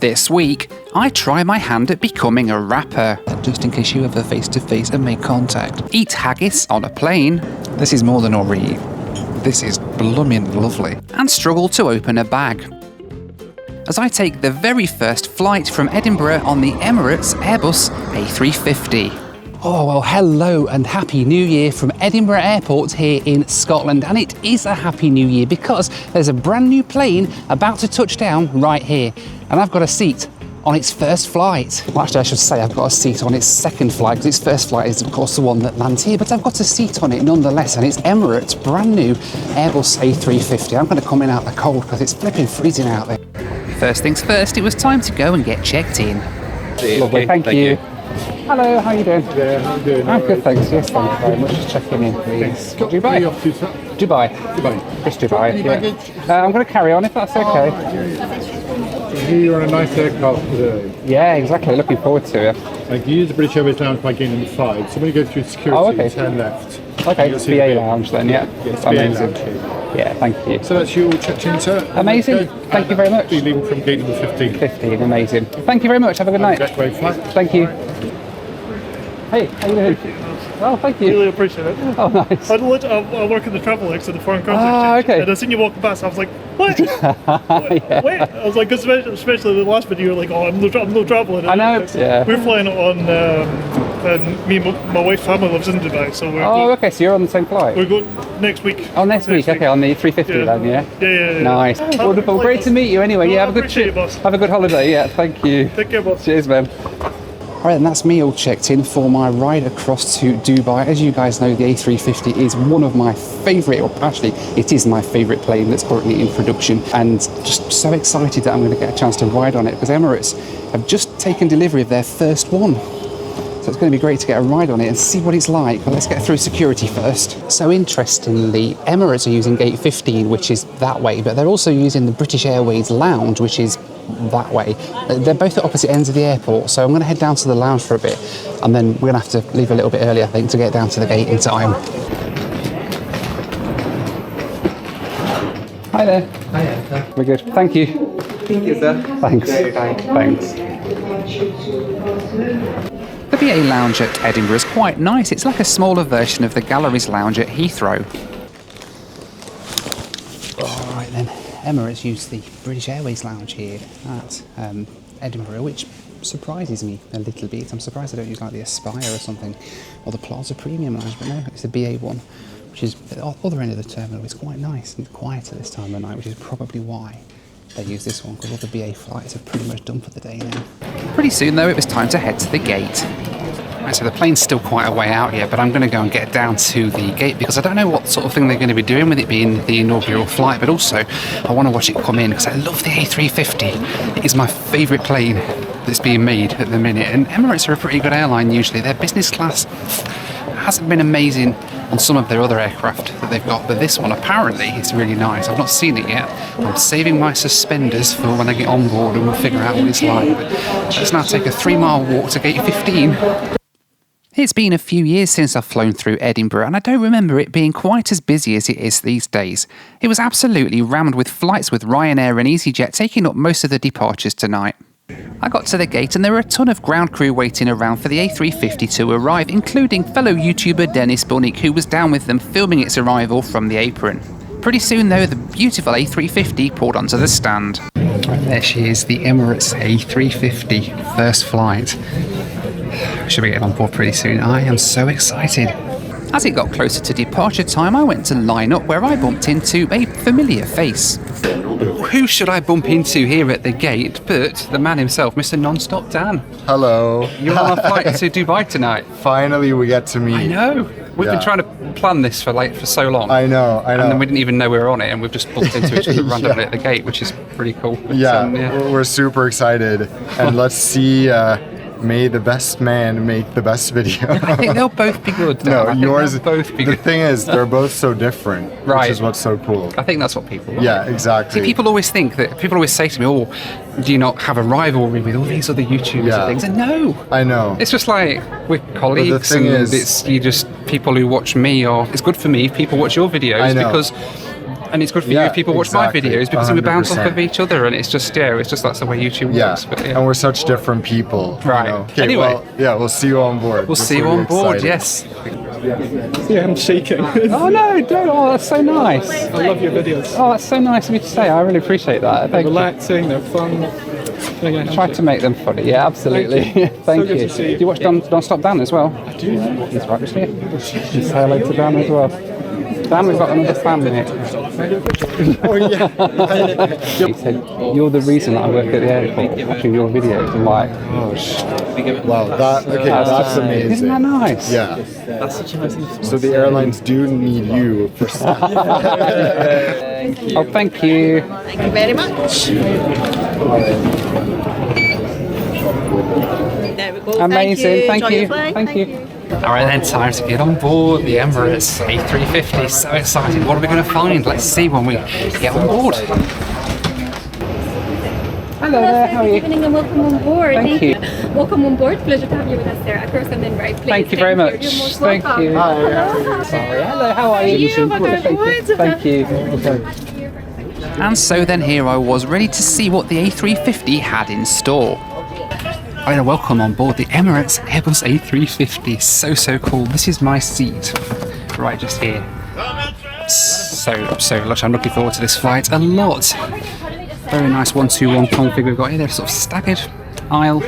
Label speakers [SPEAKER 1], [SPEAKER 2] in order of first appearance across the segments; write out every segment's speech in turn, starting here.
[SPEAKER 1] This week, I try my hand at becoming a rapper. Just in case you ever face to face and make contact. Eat haggis on a plane. This is more than alright. This is blooming lovely. And struggle to open a bag. As I take the very first flight from Edinburgh on the Emirates Airbus A350. Oh, well, hello and Happy New Year from Edinburgh Airport here in Scotland. And it is a Happy New Year because there's a brand new plane about to touch down right here. And I've got a seat on its first flight. Well, actually, I should say I've got a seat on its second flight because its first flight is, of course, the one that lands here. But I've got a seat on it nonetheless. And it's Emirates' brand new Airbus A350. I'm going to come in out the cold because it's flipping freezing out there. First things first, it was time to go and get checked in. Lovely, thank you. Hello, how are you doing?
[SPEAKER 2] Yeah, how are you doing?
[SPEAKER 1] I'm good, thanks. Yes, thank you very much. Just checking in, please. Dubai?
[SPEAKER 2] Where are you off to, sir?
[SPEAKER 1] Dubai. Just Dubai,
[SPEAKER 2] Any baggage?
[SPEAKER 1] I'm going to carry on if that's okay.
[SPEAKER 2] You're on a nice aircraft today.
[SPEAKER 1] Yeah, exactly. Looking forward to it.
[SPEAKER 2] You use the British Airways lounge by gaining the 5. So when you go through security, turn left.
[SPEAKER 1] Okay, it's BA lounge then, yeah.
[SPEAKER 2] Yes,
[SPEAKER 1] amazing.
[SPEAKER 2] BA lounge.
[SPEAKER 1] Yeah, thank you.
[SPEAKER 2] So that's you all checked in, sir.
[SPEAKER 1] Amazing.
[SPEAKER 2] Okay.
[SPEAKER 1] Thank you very much.
[SPEAKER 2] You're leaving from gate number 15.
[SPEAKER 1] 15, amazing. Thank you very much. Have a good night.
[SPEAKER 2] Great flight.
[SPEAKER 1] Thank you. Hey, how you doing? Oh, thank you.
[SPEAKER 3] Really appreciate it.
[SPEAKER 1] Oh, nice.
[SPEAKER 3] I work in the travel X at the foreign currency exchange.
[SPEAKER 1] Okay.
[SPEAKER 3] And I seen you walking past. I was like, what?
[SPEAKER 1] Yeah.
[SPEAKER 3] Wait. I was like, especially the last video, you're like, oh, I'm no traveling.
[SPEAKER 1] I know. Yeah.
[SPEAKER 3] We're flying on, and me and my wife's family lives in Dubai, so we're.
[SPEAKER 1] Oh, okay. So you're on the same flight.
[SPEAKER 3] We're going next week.
[SPEAKER 1] Oh, next week. Okay, on the 350 then, yeah.
[SPEAKER 3] Yeah.
[SPEAKER 1] Nice. Wonderful. Great to meet you. Anyway, yeah. Have a good
[SPEAKER 3] appreciate it, boss.
[SPEAKER 1] Have a good holiday. Yeah. Thank you.
[SPEAKER 3] Take care, boss.
[SPEAKER 1] Cheers, man. Alright, and that's me all checked in for my ride across to Dubai. As you guys know, the A350 is one of my favourite, or actually it is my favourite plane that's currently in production, and just so excited that I'm going to get a chance to ride on it because Emirates have just taken delivery of their first one. So it's going to be great to get a ride on it and see what it's like. But let's get through security first. So interestingly, Emirates are using gate 15, which is that way, but they're also using the British Airways lounge, which is that way. They're both at opposite ends of the airport, so I'm going to head down to the lounge for a bit, and then we're going to have to leave a little bit early, I think, to get down to the gate in time. Hi there.
[SPEAKER 4] Hi,
[SPEAKER 1] We're good. Thank you.
[SPEAKER 4] thank you, sir.
[SPEAKER 1] Thanks. Thanks. The BA lounge at Edinburgh is quite nice. It's like a smaller version of the Galleries lounge at Heathrow. All right then, Emirates use the British Airways lounge here at Edinburgh, which surprises me a little bit. I'm surprised I don't use like the Aspire or something, or the Plaza Premium lounge, but no, it's the BA one, which is at the other end of the terminal. It's quite nice and quieter this time of night, which is probably why they use this one, because all the BA flights are pretty much done for the day now. Pretty soon though, it was time to head to the gate. Right, so the plane's still quite a way out here, but I'm going to go and get down to the gate because I don't know what sort of thing they're going to be doing with it being the inaugural flight, but also I want to watch it come in because I love the A350. It is my favourite plane that's being made at the minute, and Emirates are a pretty good airline usually. Their business class hasn't been amazing on some of their other aircraft that they've got, but this one apparently is really nice. I've not seen it yet. I'm saving my suspenders for when I get on board and we'll figure out what it's like. But let's now take a 3-mile walk to gate 15. It's been a few years since I've flown through Edinburgh, and I don't remember it being quite as busy as it is these days. It was absolutely rammed with flights with Ryanair and EasyJet taking up most of the departures tonight. I got to the gate and there were a ton of ground crew waiting around for the A350 to arrive, including fellow YouTuber Dennis Bunnick, who was down with them filming its arrival from the apron. Pretty soon though, the beautiful A350 pulled onto the stand. Right, there she is, the Emirates A350, first flight. Should be getting on board pretty soon. I am so excited. As it got closer to departure time, I went to line up where I bumped into a familiar face. Who should I bump into here at the gate but the man himself, Mr. Non-Stop Dan.
[SPEAKER 5] Hello.
[SPEAKER 1] You're on a flight to Dubai tonight.
[SPEAKER 5] Finally, we get to meet.
[SPEAKER 1] I know. We've been trying to plan this for so long.
[SPEAKER 5] I know.
[SPEAKER 1] And then we didn't even know we were on it, and we've just bumped into each other randomly at the gate, which is pretty cool.
[SPEAKER 5] We're super excited, and let's see. May the best man make the best video.
[SPEAKER 1] I think they'll both be good. Though.
[SPEAKER 5] No, yours.
[SPEAKER 1] Both be good.
[SPEAKER 5] The thing is, they're both so different,
[SPEAKER 1] right?
[SPEAKER 5] Which is what's so cool.
[SPEAKER 1] I think that's what people.
[SPEAKER 5] Yeah, exactly.
[SPEAKER 1] See, people always say to me, "Oh, do you not have a rivalry with all these other YouTubers and things?" And no,
[SPEAKER 5] I know.
[SPEAKER 1] It's just like we're colleagues,
[SPEAKER 5] but the thing
[SPEAKER 1] and
[SPEAKER 5] is,
[SPEAKER 1] it's you just people who watch me, or it's good for me if people watch your videos because and it's good for you if people watch my videos because we bounce off of each other, and it's just that's the way YouTube works. But,
[SPEAKER 5] and we're such different people.
[SPEAKER 1] Right.
[SPEAKER 5] You know? Okay,
[SPEAKER 1] Anyway.
[SPEAKER 5] well, we'll see you on board.
[SPEAKER 1] We'll see you on board, yes.
[SPEAKER 3] Yeah, I'm shaking.
[SPEAKER 1] Oh no, don't. Oh, that's so nice.
[SPEAKER 3] I love your videos.
[SPEAKER 1] Oh, that's so nice of you to say. I really appreciate that.
[SPEAKER 3] They're relaxing, they're fun.
[SPEAKER 1] Try to make them funny. Yeah, absolutely. Thank you.
[SPEAKER 3] good to see you.
[SPEAKER 1] Do you watch Don't Stop Dan as well?
[SPEAKER 3] I do.
[SPEAKER 1] He's right here. Say hello to Dan as well. Dan, we've got another fan here.
[SPEAKER 5] Oh, yeah.
[SPEAKER 1] He said, you're the reason I work at the airport, watching your videos. I'm like,
[SPEAKER 5] Wow, that's amazing.
[SPEAKER 1] isn't that nice?
[SPEAKER 5] Yeah.
[SPEAKER 3] That's such a nice thing.
[SPEAKER 5] So the airlines do need you for stuff.
[SPEAKER 1] Oh, thank you.
[SPEAKER 4] Thank you very much. There we go.
[SPEAKER 1] Amazing. Thank
[SPEAKER 4] Enjoy
[SPEAKER 1] you.
[SPEAKER 4] your flight.
[SPEAKER 1] Thank you. All right then, time to get on board the Emirates A350. So excited. What are we going to find? Let's see when we get on board. Hello there, how are
[SPEAKER 6] Good
[SPEAKER 1] you?
[SPEAKER 6] evening and welcome on board.
[SPEAKER 1] Thank you.
[SPEAKER 6] Welcome on board. Pleasure to have you with us there. Of course, I'm in right place.
[SPEAKER 1] Thank you very much.
[SPEAKER 6] You're most
[SPEAKER 1] Thank
[SPEAKER 6] welcome.
[SPEAKER 1] you.
[SPEAKER 6] Hello.
[SPEAKER 1] Sorry. Hello, how are you? Thank you. And so then here I was, ready to see what the A350 had in store. Right, welcome on board the Emirates Airbus A350. So cool. This is my seat, right just here. So lush. I'm looking forward to this flight a lot. Very nice 1-2-1 config we've got here. They're sort of staggered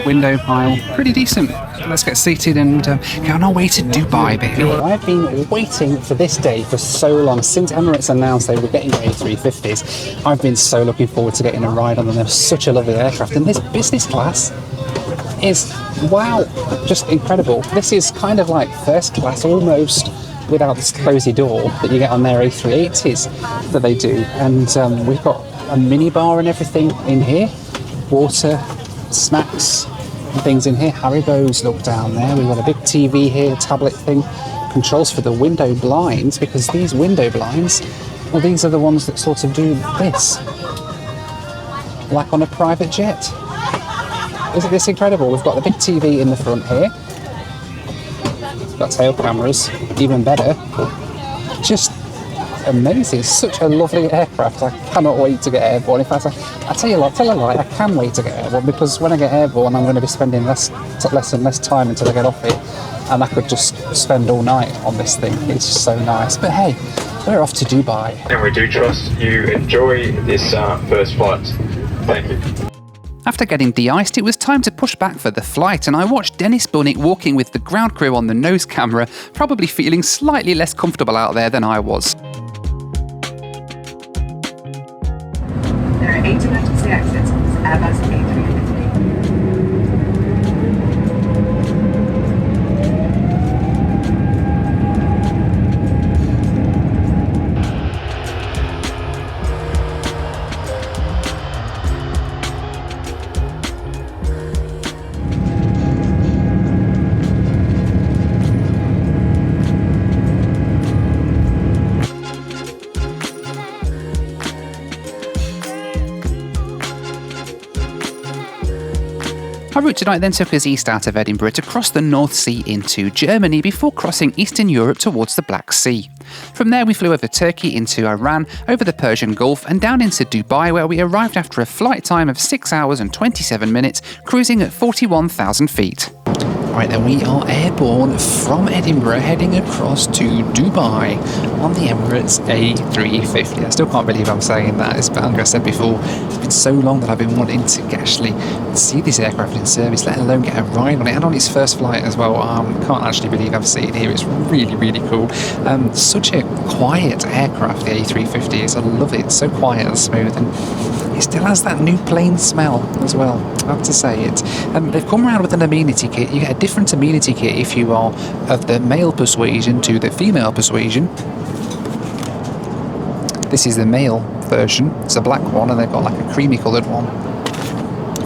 [SPEAKER 1] window aisle. Pretty decent. Let's get seated and get on our way to Dubai, baby. I've been waiting for this day for so long. Since Emirates announced they were getting A350s, I've been so looking forward to getting a ride on them. They're such a lovely aircraft. And this business class is, wow, just incredible. This is kind of like first class almost, without this closey door that you get on their A380s that they do. And we've got a mini bar and everything in here, water, snacks and things in here. Haribo's look down there. We've got a big TV here, tablet thing, controls for the window blinds, because these window blinds, well, these are the ones that sort of do this, like on a private jet. Isn't this incredible? We've got the big TV in the front here. We've got tail cameras, even better. Just amazing. Such a lovely aircraft. I cannot wait to get airborne. In fact, I tell you what, tell a lie, I can wait to get airborne, because when I get airborne, I'm going to be spending less and less time until I get off it, and I could just spend all night on this thing. It's just so nice. But hey, we're off to Dubai.
[SPEAKER 7] And we do trust you enjoy this first flight. Thank you.
[SPEAKER 1] After getting de-iced, it was time to push back for the flight, and I watched Dennis Bunnick walking with the ground crew on the nose camera, probably feeling slightly less comfortable out there than I was.
[SPEAKER 8] There are 8 emergency exits on this Airbus A350.
[SPEAKER 1] Our route tonight then took us east out of Edinburgh to cross the North Sea into Germany before crossing Eastern Europe towards the Black Sea. From there we flew over Turkey into Iran, over the Persian Gulf and down into Dubai, where we arrived after a flight time of 6 hours and 27 minutes, cruising at 41,000 feet. Right then, we are airborne from Edinburgh, heading across to Dubai on the Emirates A350. I still can't believe I'm saying that. As I said before, it's been so long that I've been wanting to actually see this aircraft in service, let alone get a ride on it, and on its first flight as well. Can't actually believe I've seen it here. It's really cool. Such a quiet aircraft, the A350 is. I love it. It's so quiet and smooth, and it still has that new plane smell as well. I have to say it. They've come around with an amenity kit. You get a different amenity kit if you are of the male persuasion to the female persuasion. This is the male version. It's a black one, and they've got like a creamy coloured one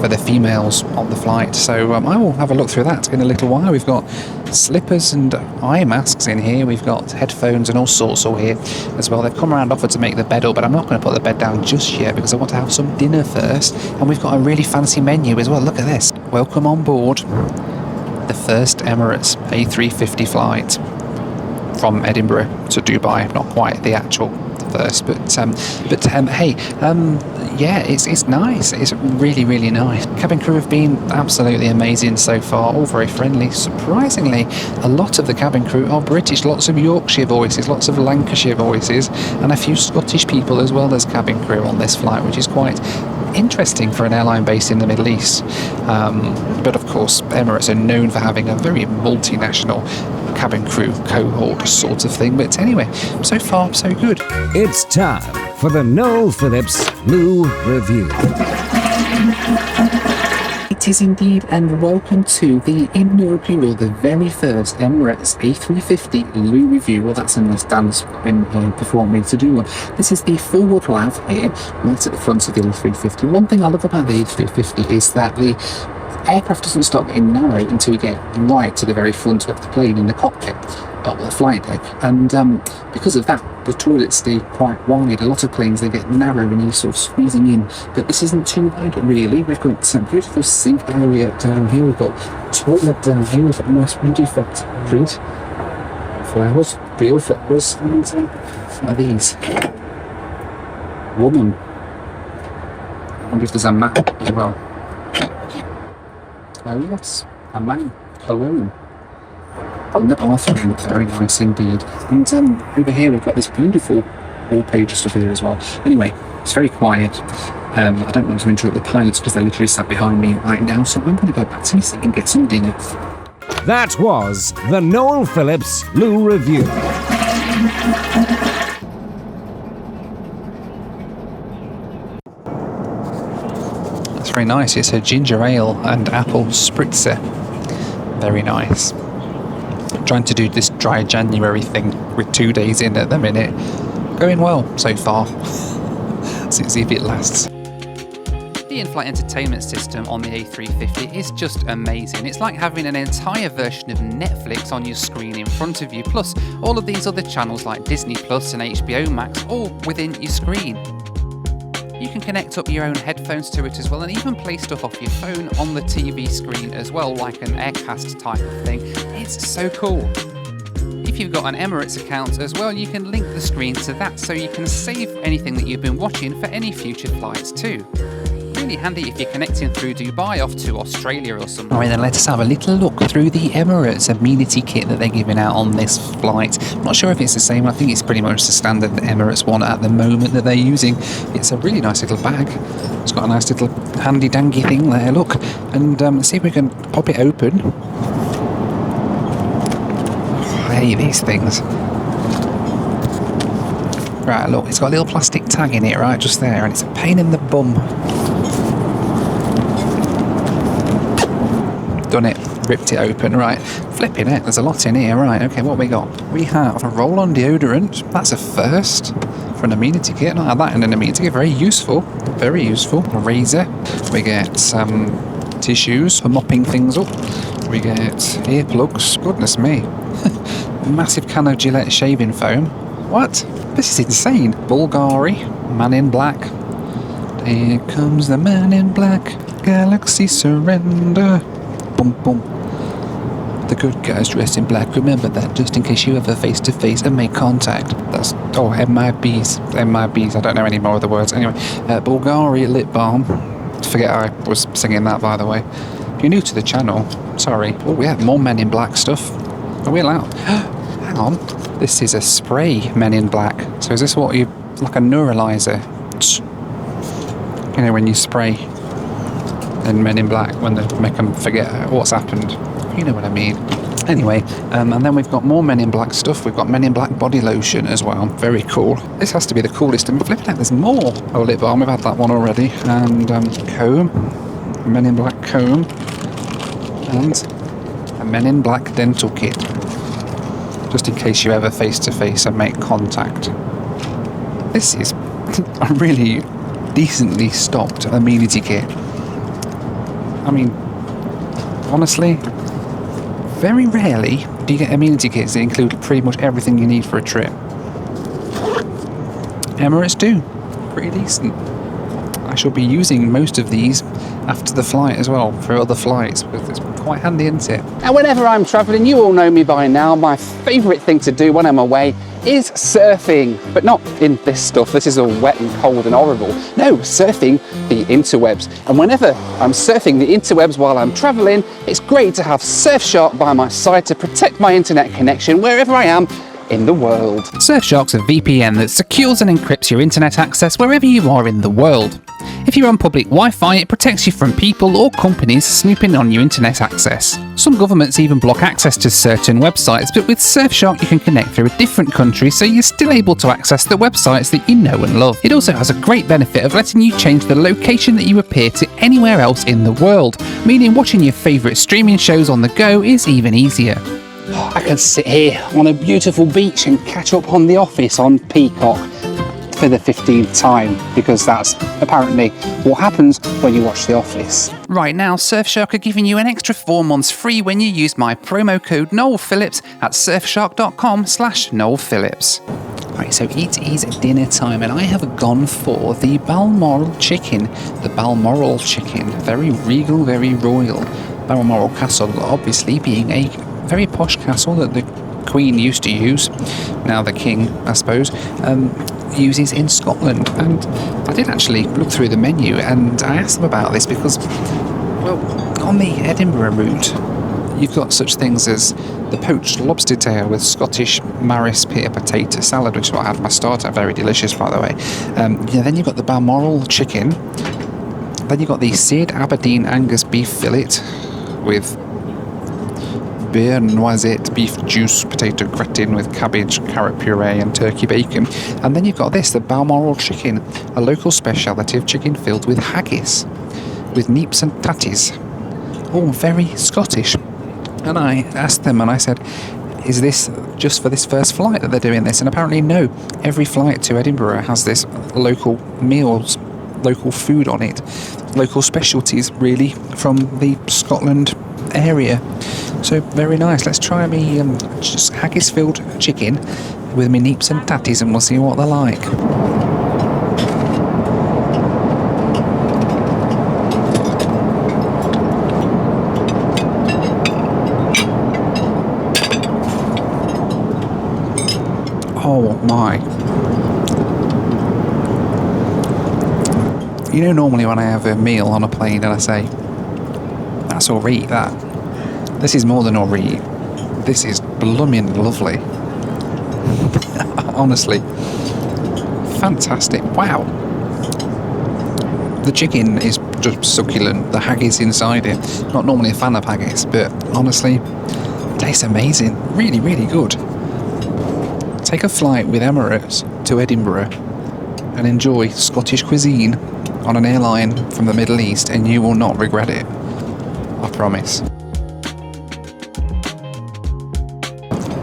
[SPEAKER 1] for the females on the flight. So I will have a look through that in a little while. We've got slippers and eye masks in here. We've got headphones and all sorts all here as well. They've come around, offered to make the bed up, but I'm not going to put the bed down just yet because I want to have some dinner first. And we've got a really fancy menu as well. Look at this. Welcome on board the first Emirates A350 flight from Edinburgh to Dubai. Not quite the actual first. But hey, yeah, it's nice. It's really, really nice. Cabin crew have been absolutely amazing so far, all very friendly. Surprisingly, a lot of the cabin crew are British, lots of Yorkshire voices, lots of Lancashire voices, and a few Scottish people as well as cabin crew on this flight, which is quite interesting for an airline based in the Middle East. But of course, Emirates are known for having a very multinational cabin crew cohort sort of thing. But anyway, so far so good.
[SPEAKER 4] It's time for the Noel Phillips Lou Review.
[SPEAKER 1] It is indeed, and welcome to the inaugural, the very first Emirates A350 Lou Review. Well, that's a nice dance before me to do one. This is the forward lav here, right at the front of the A350. One thing I love about the A350 is that the aircraft doesn't start getting narrow until you get right to the very front of the plane in the cockpit, or the flight deck, and because of that, the toilets stay quite wide. A lot of planes, they get narrow and you're sort of squeezing in, but this isn't too bad really. We've got some beautiful sink area down here, we've got toilet down here, we've got a nice wind effect print, flowers, real flowers, and what are these? Woman. I wonder if there's a map as well. Oh yes, a man alone. And the bathroom, very nice indeed. And over here we've got this beautiful wallpaper stuff here as well. Anyway, it's very quiet. I don't want to interrupt the pilots because they're literally sat behind me right now, so I'm going to go back to my seat and get some dinner.
[SPEAKER 4] That was the Noel Phillips Lou Review.
[SPEAKER 1] That's very nice. It's a ginger ale and apple spritzer. Very nice. Trying to do this dry January thing with 2 days in at the minute. Going well so far. Let's see if it lasts. The in-flight entertainment system on the A350 is just amazing. It's like having an entire version of Netflix on your screen in front of you, plus all of these other channels like Disney Plus and HBO Max, all within your screen. You can connect up your own headphones to it as well, and even play stuff off your phone on the TV screen as well, like an Aircast type of thing. It's so cool. If you've got an Emirates account as well, you can link the screen to that so you can save anything that you've been watching for any future flights too. Really handy if you're connecting through Dubai off to Australia or something. Alright then, let us have a little look through the Emirates amenity kit that they're giving out on this flight. I'm not sure if it's the same. I think it's pretty much the standard Emirates one at the moment that they're using. It's a really nice little bag. It's got a nice little handy dangy thing there, look. And let's see if we can pop it open. I hate these things. Right, look, it's got a little plastic tag in it, right, just there, and it's a pain in the bum. Done it, ripped it open, right. Flipping it, there's a lot in here, right. Okay, what we got? We have a roll-on deodorant. That's a first for an amenity kit. Not had that in an amenity kit. Very useful, very useful. A razor. We get some tissues for mopping things up. We get earplugs. Goodness me. Massive can of Gillette shaving foam. What? This is insane. Bulgari, Man in Black. Here comes the Man in Black. Galaxy surrender. Boom, boom. The good guys dressed in black. Remember that, just in case you ever face to face and make contact. That's MIBs. I don't know any more of the words. Anyway, Bulgari lip balm. Forget I was singing that, by the way. If you're new to the channel, sorry. Oh, we have more Men in Black stuff. Are we allowed? Hang on. This is a spray Men in Black. So is this what you, like a neuralizer? You know, when you spray in Men in Black, when they make them forget what's happened. You know what I mean. Anyway, and then we've got more Men in Black stuff. We've got Men in Black body lotion as well. Very cool. This has to be the coolest. And flipping out, there's more. Oh, lip balm. We've had that one already. And comb. Men in Black comb. And a Men in Black dental kit. Just in case you ever face to face and make contact. This is a really decently stocked amenity kit. I mean, honestly, very rarely do you get amenity kits that include pretty much everything you need for a trip. Emirates do. Pretty decent. I shall be using most of these after the flight as well for other flights. It's quite handy, isn't it? And whenever I'm travelling, you all know me by now, my favourite thing to do when I'm away is surfing, but not in this stuff. This is all wet and cold and horrible. No, surfing the interwebs. And whenever I'm surfing the interwebs while I'm travelling, it's great to have Surfshark by my side to protect my internet connection wherever I am in the world. Surfshark's a VPN that secures and encrypts your internet access wherever you are in the world. If you're on public Wi-Fi, it protects you from people or companies snooping on your internet access. Some governments even block access to certain websites, but with Surfshark you can connect through a different country, so you're still able to access the websites that you know and love. It also has a great benefit of letting you change the location that you appear to anywhere else in the world, meaning watching your favourite streaming shows on the go is even easier. I can sit here on a beautiful beach and catch up on The Office on Peacock for the 15th time, because that's apparently what happens when you watch The Office. Right now, Surfshark are giving you an extra 4 months free when you use my promo code Noel Phillips at surfshark.com/Noel Phillips. Right, so it is dinner time and I have gone for the Balmoral chicken. The Balmoral chicken, very regal, very royal. Balmoral Castle obviously being a very posh castle that the Queen used to use, now the King I suppose, uses in Scotland. And I did actually look through the menu and I asked them about this because, well, on the Edinburgh route you've got such things as the poached lobster tail with Scottish Maris pear potato salad, which is what I had for my starter, very delicious by the way. Then you've got the Balmoral chicken, then you've got the seared Aberdeen Angus beef fillet with beer, noisette, beef juice, potato gratin with cabbage, carrot puree and turkey bacon. And then you've got this, the Balmoral chicken, a local speciality of chicken filled with haggis, with neeps and tatties. All very Scottish. And I asked them and I said, is this just for this first flight that they're doing this? And apparently no, every flight to Edinburgh has this local meals, local food on it, local specialties really from the Scotland area. So very nice. Let's try me just haggis filled chicken with me neeps and tatties and we'll see what they're like. Oh my. You know, normally when I have a meal on a plane and I say, that's alright, that. This is more than alright. This is blooming lovely. Honestly. Fantastic. Wow. The chicken is just succulent. The haggis inside it. Not normally a fan of haggis, but honestly, tastes amazing. Really, really good. Take a flight with Emirates to Edinburgh and enjoy Scottish cuisine on an airline from the Middle East and you will not regret it. I promise.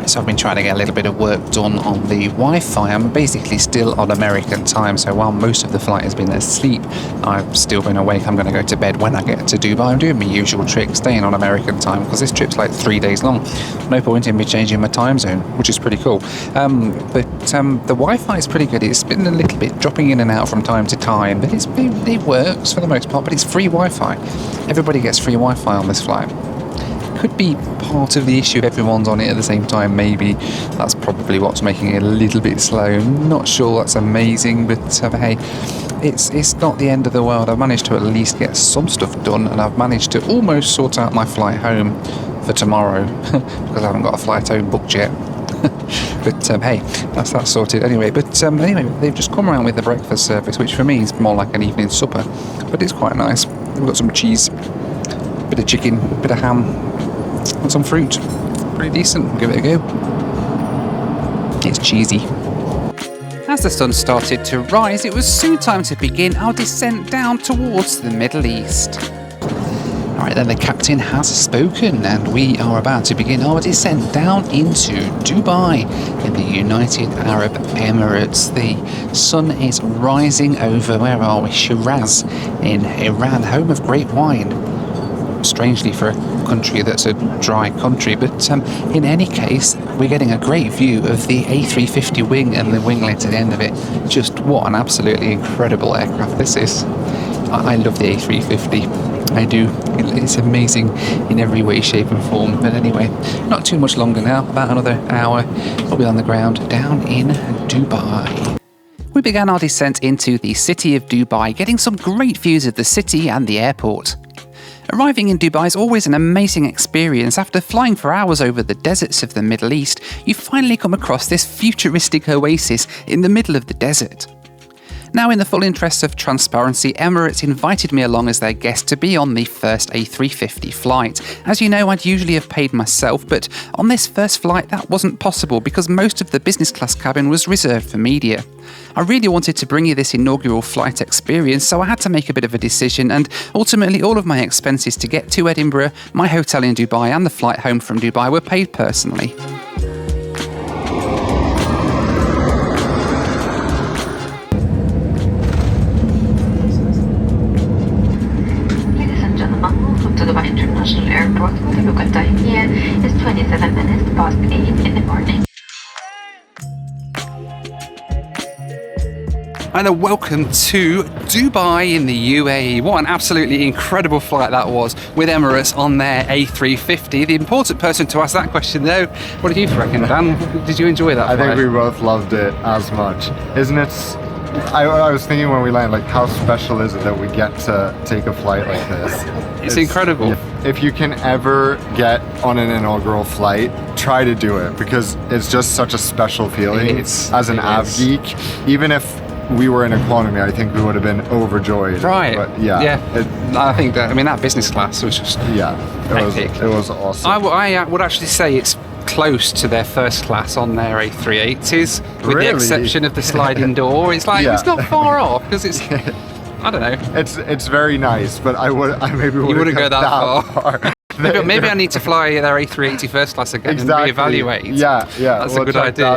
[SPEAKER 1] So I've been trying to get a little bit of work done on the Wi-Fi. I'm basically still on American time, so while most of the flight has been asleep, I've still been awake. I'm going to go to bed when I get to Dubai. I'm doing my usual trick, staying on American time, because this trip's like 3 days long. No point in me changing my time zone, which is pretty cool. But the Wi-Fi is pretty good. It's been a little bit dropping in and out from time to time, but it works for the most part, but it's free Wi-Fi. Everybody gets free Wi-Fi on this flight. Could be part of the issue if everyone's on it at the same time, maybe. That's probably what's making it a little bit slow. Not sure that's amazing, but hey, it's not the end of the world. I've managed to at least get some stuff done, and I've managed to almost sort out my flight home for tomorrow, because I haven't got a flight home booked yet. But hey, that's that sorted anyway. But anyway, they've just come around with the breakfast service, which for me is more like an evening supper, but it's quite nice. We've got some cheese, bit of chicken, bit of ham, and some fruit. Pretty decent. Give it a go. It's cheesy. As the sun started to rise, it was soon time to begin our descent down towards the Middle East. Alright then, the captain has spoken and we are about to begin our descent down into Dubai in the United Arab Emirates. The sun is rising over, where are we? Shiraz in Iran, home of great wine. Strangely for a country that's a dry country, but in any case, we're getting a great view of the A350 wing and the winglet at the end of it. Just what an absolutely incredible aircraft this is. I love the A350. I do. It's amazing in every way, shape and form. But anyway, not too much longer now, about another hour. We'll be on the ground down in Dubai. We began our descent into the city of Dubai, getting some great views of the city and the airport. Arriving in Dubai is always an amazing experience. After flying for hours over the deserts of the Middle East, you finally come across this futuristic oasis in the middle of the desert. Now, in the full interest of transparency, Emirates invited me along as their guest to be on the first A350 flight. As you know, I'd usually have paid myself, but on this first flight that wasn't possible because most of the business class cabin was reserved for media. I really wanted to bring you this inaugural flight experience, so I had to make a bit of a decision, and ultimately all of my expenses to get to Edinburgh, my hotel in Dubai and the flight home from Dubai were paid personally.
[SPEAKER 9] To Dubai International Airport with the local time here is 27 minutes past 8 in the morning.
[SPEAKER 1] And welcome to Dubai in the UAE. What an absolutely incredible flight that was with Emirates on their A350. The important person to ask that question though, what did you reckon, Dan? Did you enjoy that flight?
[SPEAKER 5] I think we both loved it as much. Isn't it? I was thinking when we landed, like, how special is it that we get to take a flight like this?
[SPEAKER 1] It's incredible.
[SPEAKER 5] If you can ever get on an inaugural flight, try to do it because it's just such a special feeling as an av geek. Even if we were in economy, I think we would have been overjoyed.
[SPEAKER 1] Right.
[SPEAKER 5] But
[SPEAKER 1] I think that, I mean, that business class was just
[SPEAKER 5] it was awesome.
[SPEAKER 1] I would actually say it's close to their first class on their A380s, with the exception of the sliding door. It's like it's not far off because it's I don't know.
[SPEAKER 5] It's very nice, but I maybe wouldn't
[SPEAKER 1] go that far. Maybe I need to fly their A380 first class again and reevaluate.
[SPEAKER 5] Yeah.
[SPEAKER 1] That's a good idea.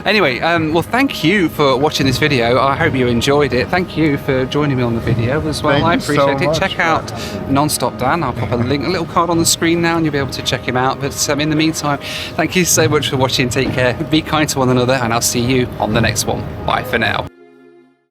[SPEAKER 1] Anyway, well, thank you for watching this video. I hope you enjoyed it. Thank you for joining me on the video as well. I appreciate it. Check out Non-Stop Dan. I'll pop a little card on the screen now and you'll be able to check him out. But in the meantime, thank you so much for watching. Take care, be kind to one another, and I'll see you on the next one. Bye for now.